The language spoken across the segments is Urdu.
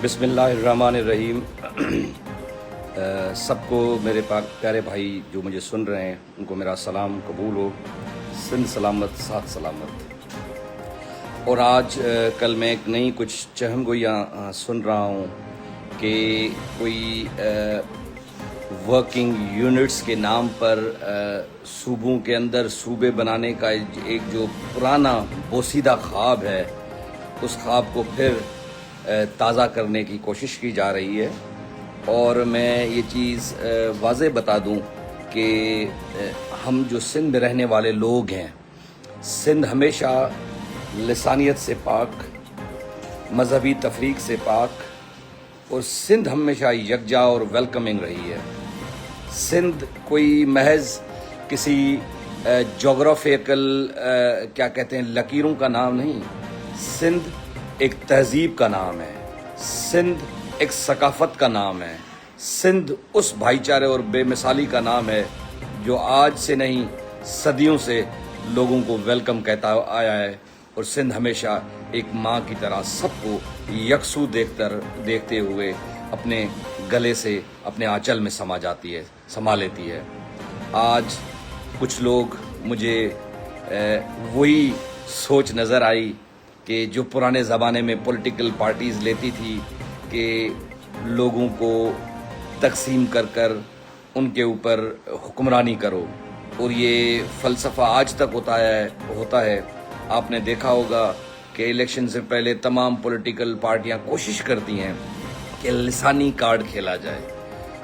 بسم اللہ الرحمن الرحیم۔ سب کو میرے پیارے بھائی جو مجھے سن رہے ہیں ان کو میرا سلام قبول ہو۔ سندھ سلامت، ساتھ سلامت۔ اور آج کل میں ایک نئی کچھ چہم گوئیاں سن رہا ہوں کہ کوئی ورکنگ یونٹس کے نام پر صوبوں کے اندر صوبے بنانے کا ایک جو پرانا بوسیدہ خواب ہے، اس خواب کو پھر تازہ کرنے کی کوشش کی جا رہی ہے۔ اور میں یہ چیز واضح بتا دوں کہ ہم جو سندھ میں رہنے والے لوگ ہیں، سندھ ہمیشہ لسانیت سے پاک، مذہبی تفریق سے پاک، اور سندھ ہمیشہ یکجا اور ویلکمنگ رہی ہے۔ سندھ کوئی محض کسی جغرافیکل کیا کہتے ہیں لکیروں کا نام نہیں، سندھ ایک تہذیب کا نام ہے، سندھ ایک ثقافت کا نام ہے، سندھ اس بھائی چارے اور بے مثالی کا نام ہے جو آج سے نہیں صدیوں سے لوگوں کو ویلکم کہتا آیا ہے۔ اور سندھ ہمیشہ ایک ماں کی طرح سب کو یکسو دیکھتے ہوئے اپنے گلے سے اپنے آنچل میں سما لیتی ہے۔ آج کچھ لوگ مجھے وہی سوچ نظر آئی کہ جو پرانے زمانے میں پولیٹیکل پارٹیز لیتی تھی کہ لوگوں کو تقسیم کر ان کے اوپر حکمرانی کرو، اور یہ فلسفہ آج تک ہوتا ہے۔ آپ نے دیکھا ہوگا کہ الیکشن سے پہلے تمام پولیٹیکل پارٹیاں کوشش کرتی ہیں کہ لسانی کارڈ کھیلا جائے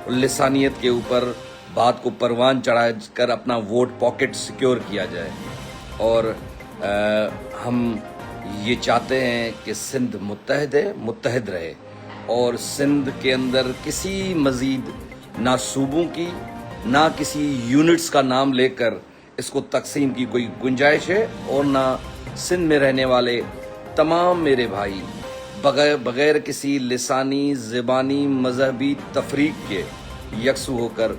اور لسانیت کے اوپر بات کو پروان چڑھا کر اپنا ووٹ پاکٹ سیکیور کیا جائے۔ اور ہم یہ چاہتے ہیں کہ سندھ متحد رہے، اور سندھ کے اندر کسی مزید نہ صوبوں کی نہ کسی یونٹس کا نام لے کر اس کو تقسیم کی کوئی گنجائش ہے، اور نہ سندھ میں رہنے والے تمام میرے بھائی بغیر کسی لسانی، زبانی، مذہبی تفریق کے یکسو ہو کر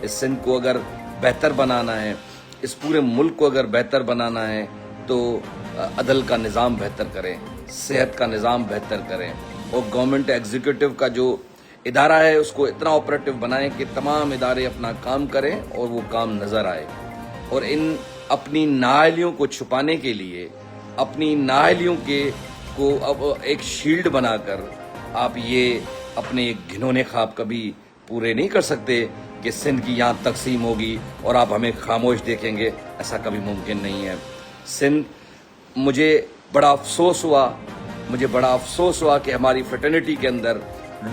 اس سندھ کو اگر بہتر بنانا ہے، اس پورے ملک کو اگر بہتر بنانا ہے، تو عدل کا نظام بہتر کریں، صحت کا نظام بہتر کریں، اور گورنمنٹ ایگزیکٹو کا جو ادارہ ہے اس کو اتنا آپریٹو بنائیں کہ تمام ادارے اپنا کام کریں اور وہ کام نظر آئے۔ اور ان اپنی نااہلیوں کو چھپانے کے لیے، اپنی نااہلیوں کو اب ایک شیلڈ بنا کر آپ یہ اپنے گھنونے خواب کبھی پورے نہیں کر سکتے کہ سندھ کی یہاں تقسیم ہوگی اور آپ ہمیں خاموش دیکھیں گے۔ ایسا کبھی ممکن نہیں ہے۔ سندھ مجھے بڑا افسوس ہوا کہ ہماری فریٹرنٹی کے اندر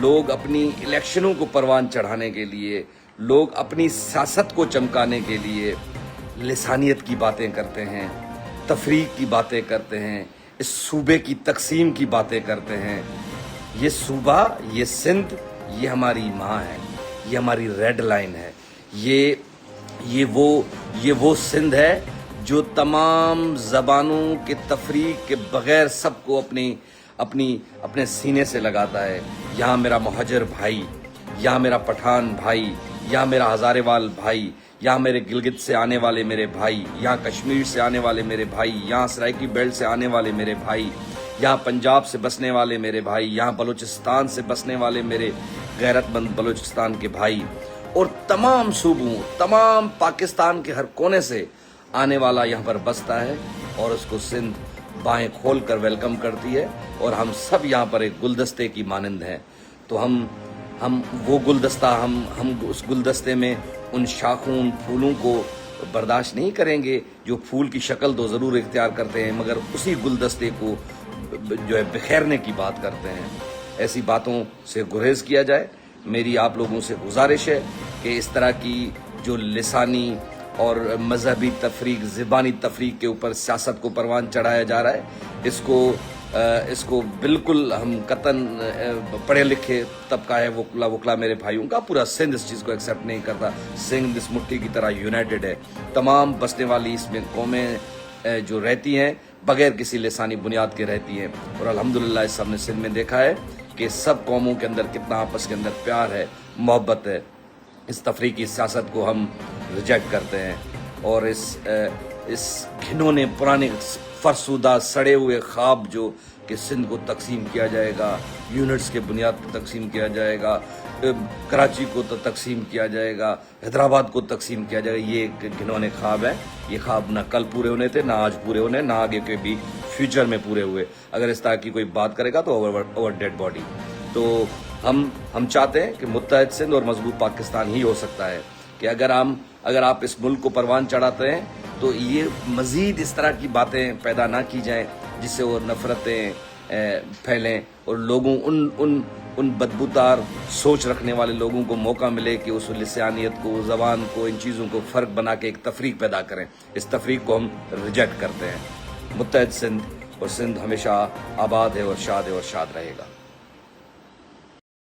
لوگ اپنی الیکشنوں کو پروان چڑھانے کے لیے، لوگ اپنی سیاست کو چمکانے کے لیے لسانیت کی باتیں کرتے ہیں، تفریق کی باتیں کرتے ہیں، اس صوبے کی تقسیم کی باتیں کرتے ہیں۔ یہ صوبہ، یہ سندھ، یہ ہماری ماں ہے، یہ ہماری ریڈ لائن ہے، یہ وہ سندھ ہے جو تمام زبانوں کے تفریق کے بغیر سب کو اپنے سینے سے لگاتا ہے۔ یہاں میرا مہاجر بھائی، یہاں میرا پٹھان بھائی، یہاں میرا ہزارے وال بھائی، یہاں میرے گلگت سے آنے والے میرے بھائی، یہاں کشمیر سے آنے والے میرے بھائی، یہاں سرائکی بیلٹ سے آنے والے میرے بھائی، یہاں پنجاب سے بسنے والے میرے بھائی، یہاں بلوچستان سے بسنے والے میرے غیرت مند بلوچستان کے بھائی، اور تمام صوبوں، تمام پاکستان کے ہر کونے سے آنے والا یہاں پر بستا ہے، اور اس کو سندھ بائیں کھول کر ویلکم کرتی ہے، اور ہم سب یہاں پر ایک گلدستے کی مانند ہیں۔ تو ہم وہ گلدستہ، ہم اس گلدستے میں ان شاخوں، ان پھولوں کو برداشت نہیں کریں گے جو پھول کی شکل تو ضرور اختیار کرتے ہیں، مگر اسی گلدستے کو جو ہے بکھیرنے کی بات کرتے ہیں۔ ایسی باتوں سے گریز کیا جائے۔ میری آپ لوگوں سے گزارش ہے کہ اس طرح کی جو لسانی اور مذہبی تفریق، زبانی تفریق کے اوپر سیاست کو پروان چڑھایا جا رہا ہے، اس کو بالکل ہم قطعاً پڑھے لکھے طبقہ ہے، وکلا میرے بھائیوں کا، پورا سندھ اس چیز کو ایکسیپٹ نہیں کرتا۔ سندھ اس مٹھی کی طرح یونائٹڈ ہے، تمام بسنے والی اس میں قومیں جو رہتی ہیں بغیر کسی لسانی بنیاد کے رہتی ہیں، اور الحمدللہ اس ہم نے سندھ میں دیکھا ہے کہ سب قوموں کے اندر کتنا آپس کے اندر پیار ہے، محبت ہے۔ اس تفریقی سیاست کو ہم ریجیکٹ کرتے ہیں، اور اس گھنونے پرانے فرسودہ سڑے ہوئے خواب جو کہ سندھ کو تقسیم کیا جائے گا، یونٹس کے بنیاد پر تقسیم کیا جائے گا، کراچی کو تقسیم کیا جائے گا، حیدرآباد کو تقسیم کیا جائے گا، یہ ایک گھنونے خواب ہے۔ یہ خواب نہ کل پورے ہونے تھے، نہ آج پورے ہونے، نہ آگے کے بھی فیوچر میں پورے ہوئے۔ اگر اس طرح کی کوئی بات کرے گا تو اوور ڈیڈ باڈی۔ تو ہم چاہتے ہیں کہ متحد سندھ اور مضبوط پاکستان ہی ہو سکتا ہے، کہ اگر آپ اس ملک کو پروان چڑھاتے ہیں تو یہ مزید اس طرح کی باتیں پیدا نہ کی جائیں جس سے وہ نفرتیں پھیلیں اور لوگوں ان بدبودار سوچ رکھنے والے لوگوں کو موقع ملے کہ اس لسانیت کو، زبان کو، ان چیزوں کو فرق بنا کے ایک تفریق پیدا کریں۔ اس تفریق کو ہم ریجیکٹ کرتے ہیں۔ متحد سندھ اور سندھ ہمیشہ آباد ہے اور شاد رہے گا۔